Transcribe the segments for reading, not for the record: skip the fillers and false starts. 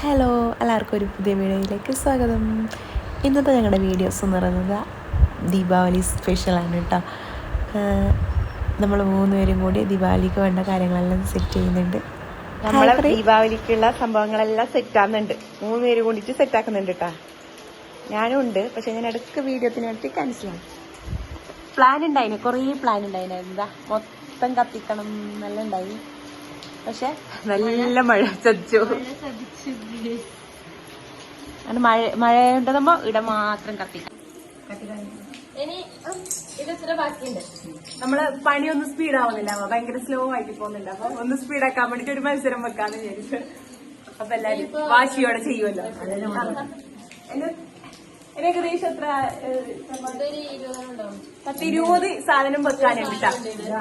Hello, എല്ലാവർക്കും ഒരു പുതിയ വീഡിയോയിലേക്ക് സ്വാഗതം. ഇന്നത്തെ ഞങ്ങളുടെ വീഡിയോസ് എന്ന് പറയുന്നത് ദീപാവലി സ്പെഷ്യലാണ് കേട്ടോ. നമ്മൾ 3 പേരും കൂടി ദീപാവലിക്ക് വേണ്ട കാര്യങ്ങളെല്ലാം സെറ്റ് ചെയ്യുന്നുണ്ട്. നമ്മളെ ദീപാവലിക്കുള്ള സംഭവങ്ങളെല്ലാം സെറ്റ് ആകുന്നുണ്ട്. 3 പേര് കൂടിയിട്ട് സെറ്റ് ആക്കുന്നുണ്ട് കേട്ടോ. ഞാനും ഉണ്ട്, പക്ഷെ ഞാൻ ഇടയ്ക്ക് വീഡിയോത്തിന് വേണ്ടി ക്യാൻസലാണ്. പ്ലാൻ ഉണ്ടായിന്, കുറേ പ്ലാൻ ഉണ്ടായിന്. എന്താ മൊത്തം കത്തിക്കണം എന്നെല്ലാം ഉണ്ടായി. പക്ഷെ നല്ല മഴ ചതിച്ചു. അങ്ങനെ മഴ ഉണ്ടെന്നോ ഇവിടെ മാത്രം കത്തിക്കാം. ഇനി ഇത് ബാക്കിയുണ്ട്. നമ്മള് പണിയൊന്നും സ്പീഡ് ആവുന്നില്ല, ഭയങ്കര സ്ലോ ആയിട്ട് പോകുന്നുണ്ട്. അപ്പൊ ഒന്ന് സ്പീഡാക്കാൻ വേണ്ടിട്ട് ഒരു മത്സരം വെക്കാന്ന് വിചാരിച്ചു. അപ്പൊ എല്ലാരും വാശിയോടെ ചെയ്യുമല്ലോ. ഏകദേശം എത്ര 10-20 സാധനം വെക്കാനുണ്ട്.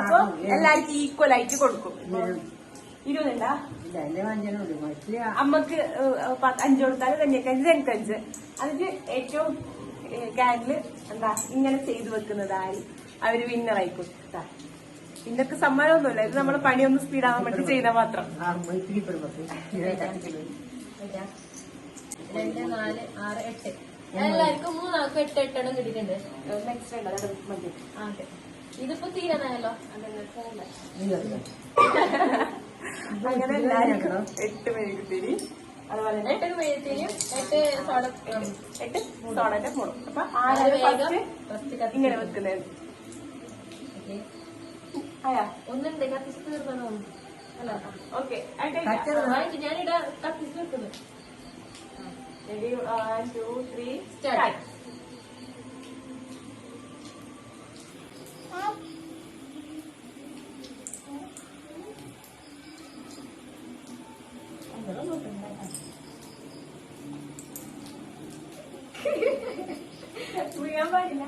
അപ്പൊ എല്ലാവർക്കും ഈക്വൽ ആയിട്ട് കൊടുക്കും. 20 ഉണ്ടാ? അമ്മക്ക് 5 കൊടുത്താല് തന്നെക്കഞ്ച് എനിക്കഞ്ച്. അതിന് ഏറ്റവും ക്യാൻഡില് എന്താ ഇങ്ങനെ ചെയ്തു വെക്കുന്നത് ആര് അവര് വിന്നർ ആയിക്കോട്ടെ. ഇന്നൊക്കെ സമ്മാനമൊന്നുമില്ല, ഇത് നമ്മള് പണിയൊന്ന് സ്പീഡാവാൻ വേണ്ടി ചെയ്താൽ മാത്രം. 2, 4, 6, 8 എല്ലാവർക്കും 3 ആൾക്കും 8 എണ്ണം കിട്ടിയിട്ടുണ്ട്. നെക്സ്റ്റ് ഉണ്ട്, അത് മതി. ഇതിപ്പോ തീരാനായല്ലോ. അങ്ങനെ എല്ലാവർക്കും 8 പേര് കിട്ടി. അതുപോലെ 8 മെഴുകുതിരിയും 8 സോഡന്റെ മുളക്. അപ്പൊ ആരാണ് ഫസ്റ്റ് ഇങ്ങനെ വെക്കുന്നത്? ഒന്നുണ്ട് കത്തിച്ച് തീർന്നോ? അല്ല, ഓക്കെ. ഞാനിവിടെ കത്തിച്ച് വെക്കുന്നു. 1, 2, 3 സ്റ്റാർട്ട്. വീഴാൻ പാടില്ല.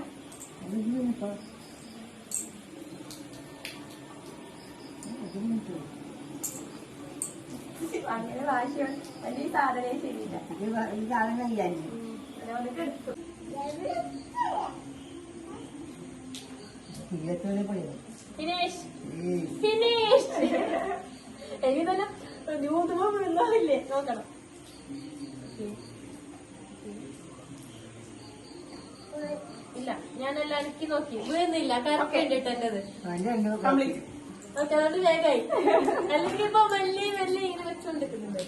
അങ്ങനെ വാശിയാണ്. വലിയ സാധനേ ശരിയില്ല. Finish finish. എനിക്ക് തന്നെ ന്യൂതുമ്പോ വീഴുന്നില്ലേ നോക്കണം. ഇല്ല, ഞാനെല്ലാം എനിക്ക് നോക്കി വീഴുന്നില്ല. കറക്റ്റ് ഉണ്ട് എന്റേത്. ഓക്കെ, അതുകൊണ്ട് വേഗമായി. അല്ലെങ്കിൽ ഇപ്പൊ വലിയ ഇങ്ങനെ വെച്ചോണ്ടിരിക്കുന്നുണ്ട്.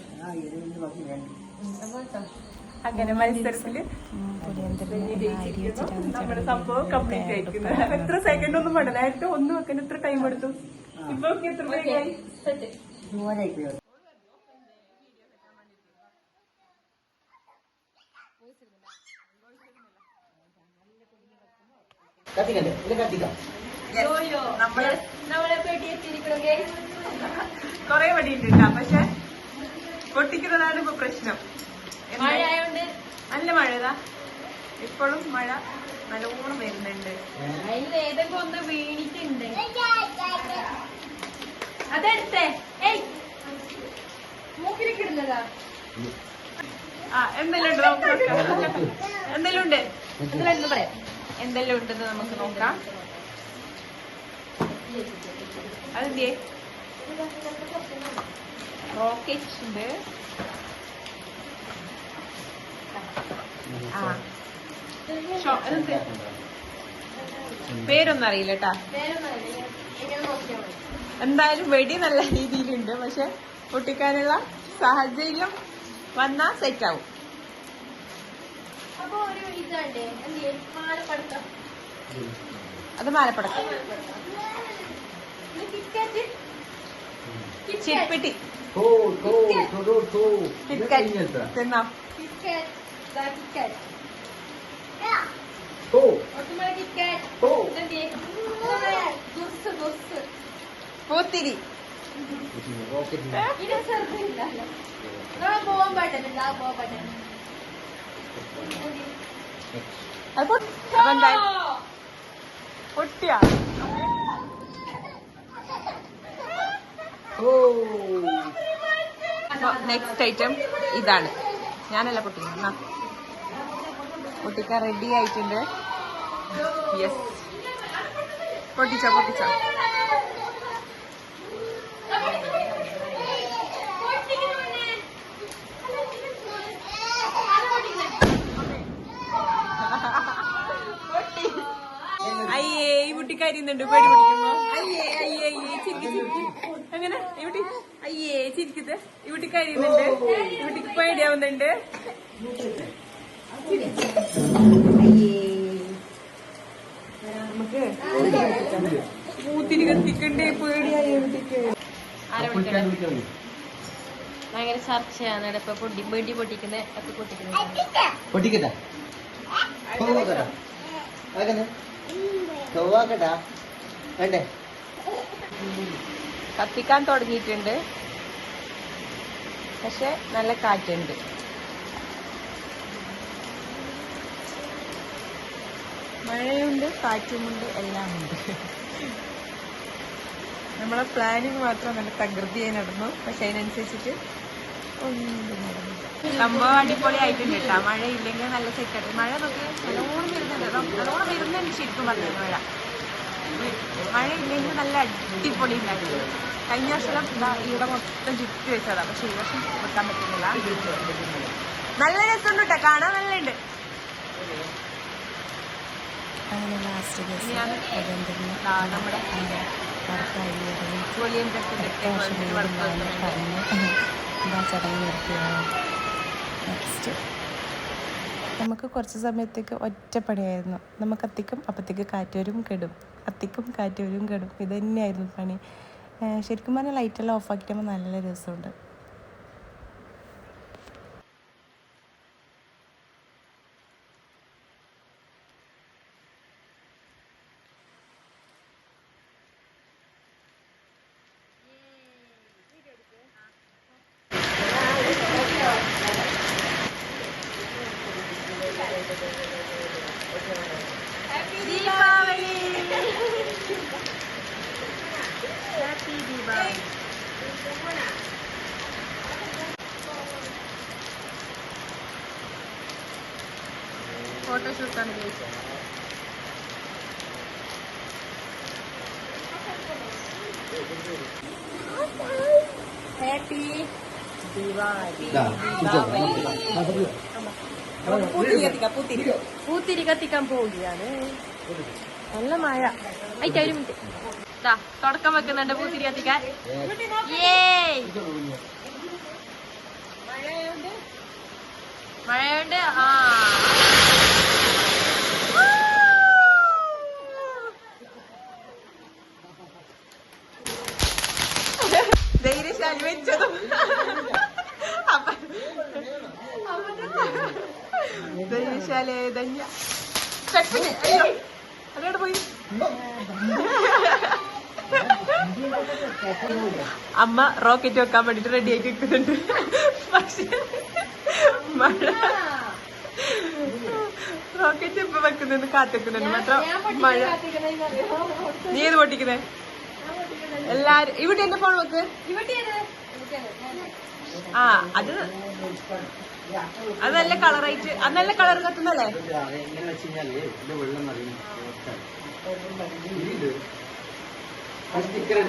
അങ്ങനെ മത്സരത്തില് നമ്മുടെ സംഭവം കംപ്ലീറ്റ് ആയിരിക്കുന്നു. എത്ര സെക്കൻഡ് ഒന്നും വേണ്ട, നേരത്തെ ഒന്ന് വെക്കാൻ എത്ര ടൈം എടുത്തു. ഇപ്പൊ എത്ര വേഗമായി. സെറ്റ്. നമ്മളെ പേട്ടി എത്തിയിരിക്കണേ. കൊറേ വടിയുണ്ട് കേട്ടോ, പക്ഷെ പൊട്ടിക്കുന്നതാണ് ഇപ്പൊ പ്രശ്നം. മഴ ആയോണ്ട് നല്ല മഴതാ, ഇപ്പോഴും മഴ നല്ലോണം വരുന്നുണ്ട്. അതിൽ ഏതൊക്കെ ഒന്ന് വീണിട്ടുണ്ട്. അതെടുത്തേ. ഏയ്, മൂക്കിലേക്ക് ഇടുന്നതാ. എന്തെല്ലാം ഉണ്ട് നമുക്ക് നോക്കാം. എന്തെല്ലാം ഉണ്ട് ഇതിലെന്ത് പറയാം. എന്തെല്ലാം ഉണ്ടെന്ന് നമുക്ക് നോക്കാം. അതെന്തേ? റോക്കറ്റ് ഉണ്ട്. പേരൊന്നും അറിയില്ല കേട്ടാ. എന്തായാലും വെടി നല്ല രീതിയിലുണ്ട്, പക്ഷെ പൊട്ടിക്കാനുള്ള സാഹചര്യം വന്നാ സെറ്റ് ആവും. അപ്പൊ ഒരു ഇതാണ്ടേ എന്ത് മാലപ്പടക്കം. അത് മാലപ്പടക്കം. ചിപ്പിട്ടി തിന്നാം. പൂത്തിരി പോവാൻ പാട്ടില്ല. പൊട്ടിയാ. നെക്സ്റ്റ് ഐറ്റം ഇതാണ്. ഞാനല്ല പൊട്ടിക്കുന്ന, പൊട്ടിക്കാൻ റെഡി ആയിട്ടുണ്ട്. യെസ്, പൊട്ടിച്ചോ. കരിയുന്നുണ്ട് പേടി പിടിക്കുമ്പോ. അയ്യേ അയ്യേ അയ്യേ ചിരിക്ക് ചിരിക്ക്. അങ്ങനെ ഇവിടെ അയ്യേ ചിരിക്കുന്നത്. ഇവിടെ കരിയുന്നുണ്ട്. ഇവിടേക്ക് പേടിയാവുന്നുണ്ട്. നമുക്ക് മൂത്തിരി കത്തിക്കണ്ടേ പേടിയായി. ഭയങ്കര ചർച്ചയാണ് ഇപ്പൊ വെടി പൊട്ടിക്കുന്നത് ഒക്കെ പൊട്ടിക്കുന്നത്. കത്തിക്കാൻ തുടങ്ങിയിട്ടുണ്ട്. പക്ഷെ നല്ല കാറ്റുണ്ട്. മഴയുണ്ട്, കാറ്റുമുണ്ട്, എല്ലാം ഉണ്ട്. നമ്മളെ പ്ലാനിങ് മാത്രം നല്ല തകൃതിയായി നടന്നു. പക്ഷെ അതിനനുസരിച്ചിട്ട് ഒന്നും നടന്നില്ല. സംഭവം അടിപൊളിയായിട്ടുണ്ട് കേട്ടോ. മഴ ഇല്ലെങ്കിൽ നല്ല സെറ്റായിട്ട്. മഴ നോക്കി നല്ലോണം വരുന്നുണ്ട്. നല്ലോണം വരുന്നുണ്ട് ശരിക്കും പറഞ്ഞത്. മഴ ഇല്ലെങ്കിൽ നല്ല അടിപൊളി ഉണ്ടായിരുന്നു. കഴിഞ്ഞ വർഷം ഇവിടെ മൊത്തം ചുറ്റി വെച്ചതാ. പക്ഷെ ഈ വർഷം വെക്കാൻ പറ്റുന്നില്ല. നല്ല രസമുണ്ട് കേട്ടോ, കാണാൻ നല്ലുണ്ട്. അങ്ങനെ ലാസ്റ്റ് ദിവസം നമ്മുടെ ചടങ്ങ് നിർത്തിയാണ്. നെക്സ്റ്റ് നമുക്ക് കുറച്ച് സമയത്തേക്ക് ഒറ്റപ്പണിയായിരുന്നു. നമുക്ക് കത്തിക്കും, അപ്പത്തേക്ക് കാറ്റോരും കെടും, കത്തിക്കും കാറ്റോരും കെടും. ഇത് തന്നെയായിരുന്നു പണി. ശരിക്കും പറഞ്ഞാൽ ലൈറ്റെല്ലാം ഓഫാക്കിയിട്ടാകുമ്പോൾ നല്ല രസമുണ്ട്. ദീപാവലി ഹാപ്പി ദീപാവലി. ഫോട്ടോഷൂട്ടാണ് ചോദിച്ചത്. ഹാപ്പി ദീപാവലി. പൂത്തിരി കത്തിക്കാൻ പോവുകയാണ്. നല്ല മഴ. ഒരു മിനിറ്റ് തുടക്കം വെക്കുന്നുണ്ട് പൂത്തിരി കത്തിക്കാൻ. മഴയുണ്ട്. ആ ധൈര്യശാലി വെച്ചതും ധൈര്യശാലിയായ ധന്യ. അയ്യോ അതോടെ പോയി. അമ്മ റോക്കറ്റ് വെക്കാൻ വേണ്ടിട്ട് റെഡി ആക്കി വെക്കുന്നുണ്ട്. പക്ഷെ മഴ റോക്കറ്റ് ഇപ്പൊ വെക്കുന്നുണ്ട്, കാത്തിക്കുന്നുണ്ട്. മാത്രം മഴ. നീ ഏത് പൊട്ടിക്കുന്നേ? എല്ലാരും ഇവിടെ എന്റെ ഫോൺ വെക്ക്. ആ അത് നല്ല കളറായിട്ട്, അത് നല്ല കളർ കത്തുന്നല്ലേ?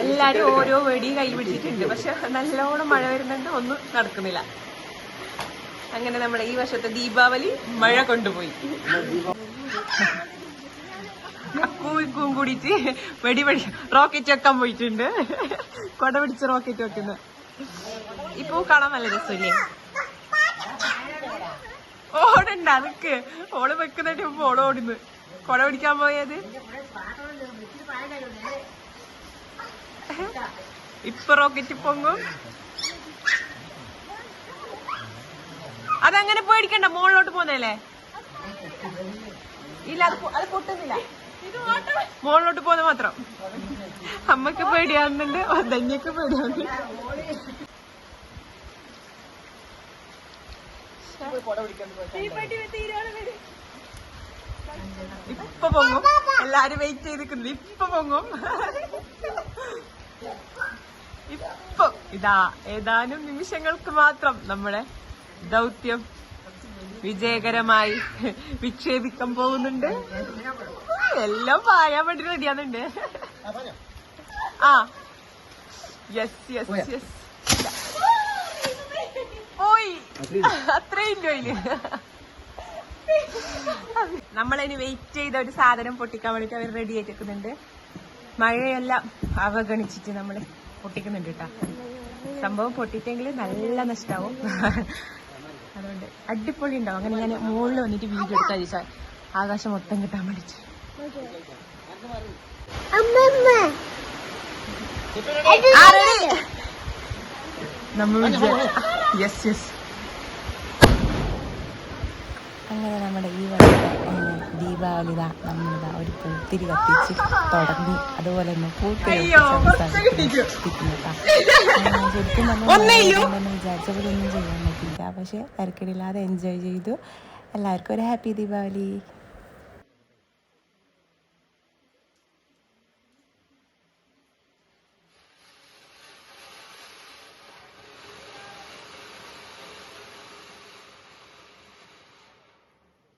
എല്ലാരും ഓരോ വെടി കൈ പിടിച്ചിട്ടുണ്ട്. പക്ഷെ നല്ലോണം മഴ വരുന്നുണ്ട്, ഒന്നും നടക്കുന്നില്ല. അങ്ങനെ നമ്മളെ ഈ വർഷത്തെ ദീപാവലി മഴ കൊണ്ടുപോയി. അക്കൂക്കും കൂടിയിട്ട് വെടി റോക്കറ്റ് വെക്കാൻ പോയിട്ടുണ്ട്. കൊട പിടിച്ച് റോക്കറ്റ് വെക്കുന്നത്. ഇപ്പൊ കാണാൻ നല്ല രസമില്ലേ? ഓടണ്ട അതൊക്കെ. ഓള് വെക്കുന്നിട്ട് ഇപ്പൊ ഓള് ഓടുന്നു. കൊട പിടിക്കാൻ പോയത് ഇപ്പൊ റോക്കറ്റ് പൊങ്ങും. അതങ്ങനെ പേടിക്കണ്ട, മുകളിലോട്ട് പോന്നല്ലേ? ഇല്ല അത് പൊട്ടുന്നില്ല, മുകളിലോട്ട് പോന്ന മാത്രം. അമ്മക്ക് പേടിയാവുന്നുണ്ട്, ധന്യക്ക് പേടിയാവുന്നുണ്ട്. ഇപ്പൊ പൊങ്ങും. എല്ലാരും വെയിറ്റ് ചെയ്തിരിക്കുന്നു. ഇപ്പൊ പൊങ്ങും. ഇപ്പൊ ഇതാ ഏതാനും നിമിഷങ്ങൾക്ക് മാത്രം നമ്മുടെ ദൗത്യം വിജയകരമായി വിക്ഷേപിക്കാൻ പോകുന്നുണ്ട്. എല്ലാം പായാൻ വേണ്ടി റെഡിയാന്നുണ്ട്. ആ യെസ് യെസ് യെസ്. പോയി അത്രയും ഇല്ല. നമ്മളിനി വെയിറ്റ് ചെയ്ത ഒരു സാധനം പൊട്ടിക്കാൻ വേണ്ടിട്ട് അവർ റെഡി ആയിട്ട് വെക്കുന്നുണ്ട്. മഴയെല്ലാം അവഗണിച്ചിട്ട് നമ്മൾ പൊട്ടിക്കുന്നുണ്ട് കേട്ടോ. സംഭവം പൊട്ടിച്ചെങ്കിൽ നല്ല നഷ്ടമാവും. അതുകൊണ്ട് അടിപൊളി ഉണ്ടാവും. അങ്ങനെ ഞാൻ മുകളിൽ വന്നിട്ട് വീഡിയോ എടുക്കാൻ ചോദിച്ചാൽ ആകാശം മൊത്തം കിട്ടാൻ വേണ്ടിട്ട്. നമ്മൾ യെസ് യെസ്. അങ്ങനെ നമ്മുടെ ഈ വർഷത്തെ ദീപാവലി നമ്മളിതാ ഒരു പൂത്തിരി കത്തിച്ച് തുടങ്ങി. അതുപോലെ തന്നെ പൂത്തിരി ശരിക്കും നമ്മൾ വിചാരിച്ച പോലെ ഒന്നും ചെയ്യാൻ പറ്റില്ല. പക്ഷെ തിരക്കിടില്ലാതെ എൻജോയ് ചെയ്തു. എല്ലാവർക്കും ഒരു ഹാപ്പി ദീപാവലി.